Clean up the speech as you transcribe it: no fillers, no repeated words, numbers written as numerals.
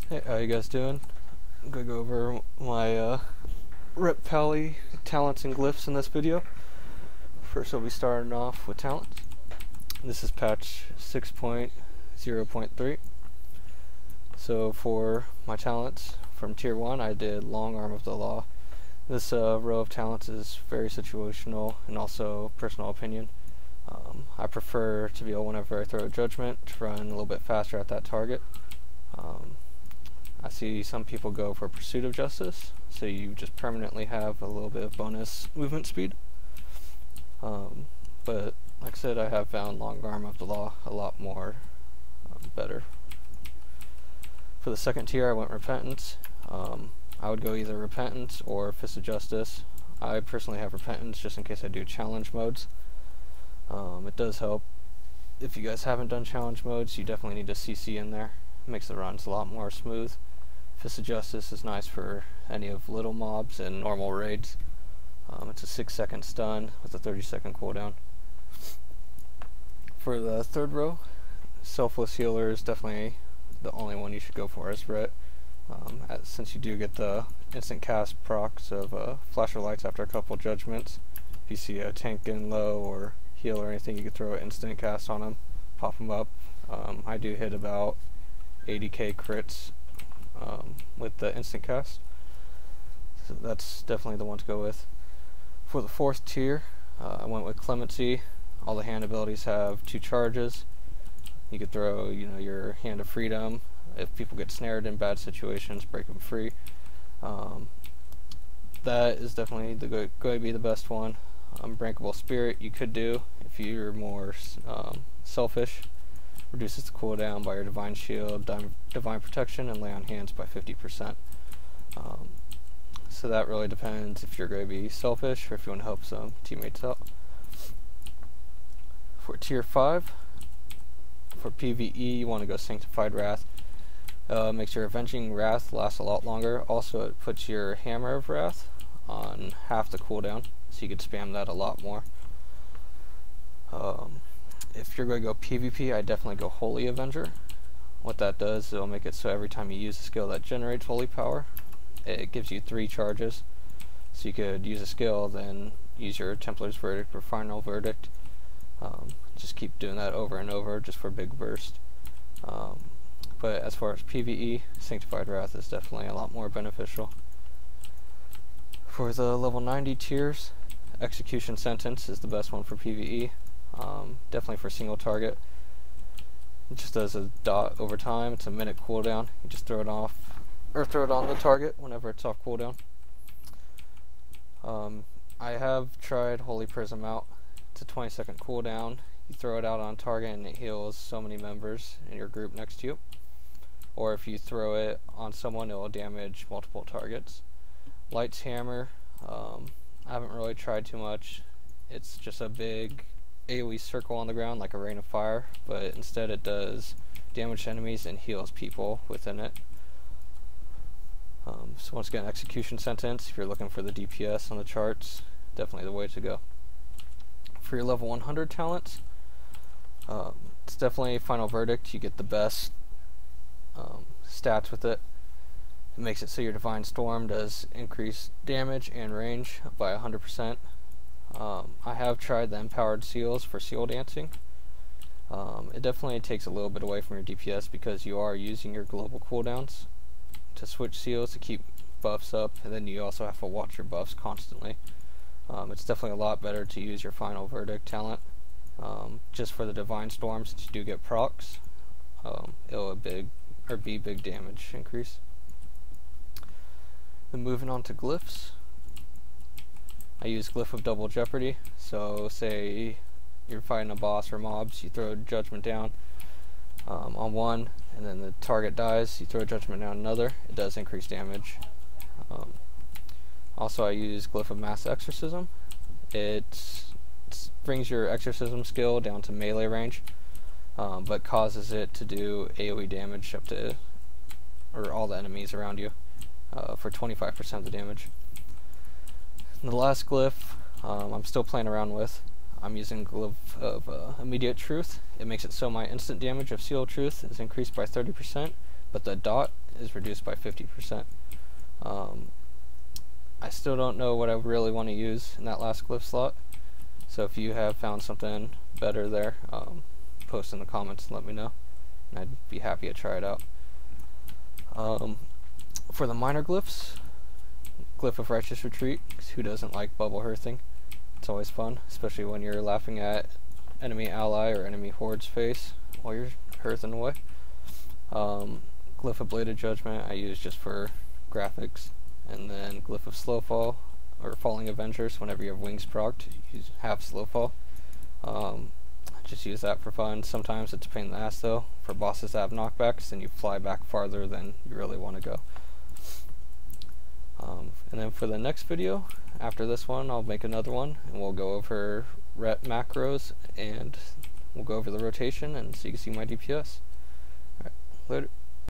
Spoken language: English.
Hey, how you guys doing? I'm gonna go over my Ret Pally talents and glyphs in this video. First, I'll be starting off with talents. This is patch 6.0.3. So for my talents from tier 1, I did Long Arm of the Law. This row of talents is very situational and also personal opinion. I prefer to be able, whenever I throw a judgment, to run a little bit faster at that target. I see some people go for Pursuit of Justice, so you just permanently have a little bit of bonus movement speed. But like I said, I have found Long Arm of the Law a lot more better. For the second tier, I went Repentance. I would go either Repentance or Fist of Justice. I personally have Repentance just in case I do challenge modes. It does help. If you guys haven't done challenge modes, you definitely need a CC in there. It makes the runs a lot more smooth. Fist of Justice is nice for any of little mobs and normal raids. It's a 6-second stun with a 30-second cooldown. For the third row, Selfless Healer is definitely the only one you should go for as Ret. Since you do get the instant cast procs of Flasher Lights after a couple judgments. If you see a tank getting low or heal or anything, you can throw an instant cast on them, pop them up. I do hit about 80k crits with the instant cast, so that's definitely the one to go with. For the fourth tier, I went with Clemency. All the hand abilities have 2 charges. You could throw, your Hand of Freedom. If people get snared in bad situations, break them free. That is definitely going to be the best one. Unbreakable Spirit you could do if you're more selfish. Reduces the cooldown by your Divine Shield, Divine Protection, and Lay on Hands by 50%. So that really depends if you're going to be selfish or if you want to help some teammates out. For tier 5, for PvE, you want to go Sanctified Wrath. Makes your Avenging Wrath last a lot longer. Also, it puts your Hammer of Wrath on half the cooldown, so you could spam that a lot more. If you're going to go PvP, I definitely go Holy Avenger. What that does is it'll make it so every time you use a skill that generates holy power, it gives you 3 charges. So you could use a skill, then use your Templar's Verdict or Final Verdict. Just keep doing that over and over just for a big burst. But as far as PvE, Sanctified Wrath is definitely a lot more beneficial. For the level 90 tiers, Execution Sentence is the best one for PvE. Definitely for single target. It just does a dot over time. It's a minute cooldown. You just throw it off, or throw it on the target whenever it's off cooldown. I have tried Holy Prism out. It's a 20-second cooldown. You throw it out on target and it heals so many members in your group next to you. Or if you throw it on someone, it will damage multiple targets. Light's Hammer, I haven't really tried too much. It's just a big AoE circle on the ground like a Rain of Fire, but instead it does damage enemies and heals people within it. So once again, Execution Sentence, if you're looking for the DPS on the charts, definitely the way to go. For your level 100 talents, it's definitely Final Verdict. You get the best stats with it. It makes it so your Divine Storm does increase damage and range by 100%. I have tried the Empowered Seals for seal dancing. It definitely takes a little bit away from your DPS because you are using your global cooldowns to switch seals to keep buffs up, and then you also have to watch your buffs constantly. It's definitely a lot better to use your Final Verdict talent. Just for the Divine Storm, since you do get procs, it'll be big damage increase. Then moving on to glyphs, I use Glyph of Double Jeopardy. So say you're fighting a boss or mobs, you throw Judgment down on one, and then the target dies, you throw Judgment down another. It does increase damage. Also, I use Glyph of Mass Exorcism. It brings your exorcism skill down to melee range, but causes it to do AoE damage up to, or all the enemies around you, for 25% of the damage. And the last glyph I'm still playing around with. I'm using Glyph of Immediate Truth. It makes it so my instant damage of Seal Truth is increased by 30%, but the dot is reduced by 50%. I still don't know what I really want to use in that last glyph slot, so if you have found something better there, post in the comments and let me know, and I'd be happy to try it out. For the minor glyphs, Glyph of Righteous Retreat, 'cause who doesn't like bubble hearthing? It's always fun, especially when you're laughing at enemy ally or enemy horde's face while you're hearthing away. Glyph of Bladed Judgment I use just for graphics, and then Glyph of Slowfall or Falling Avengers, whenever you have wings procced, you have Slowfall. Just use that for fun. Sometimes it's a pain in the ass though, for bosses that have knockbacks, then you fly back farther than you really want to go. And then for the next video, after this one, I'll make another one, and we'll go over Ret macros, and we'll go over the rotation, and so you can see my DPS. Alright, later.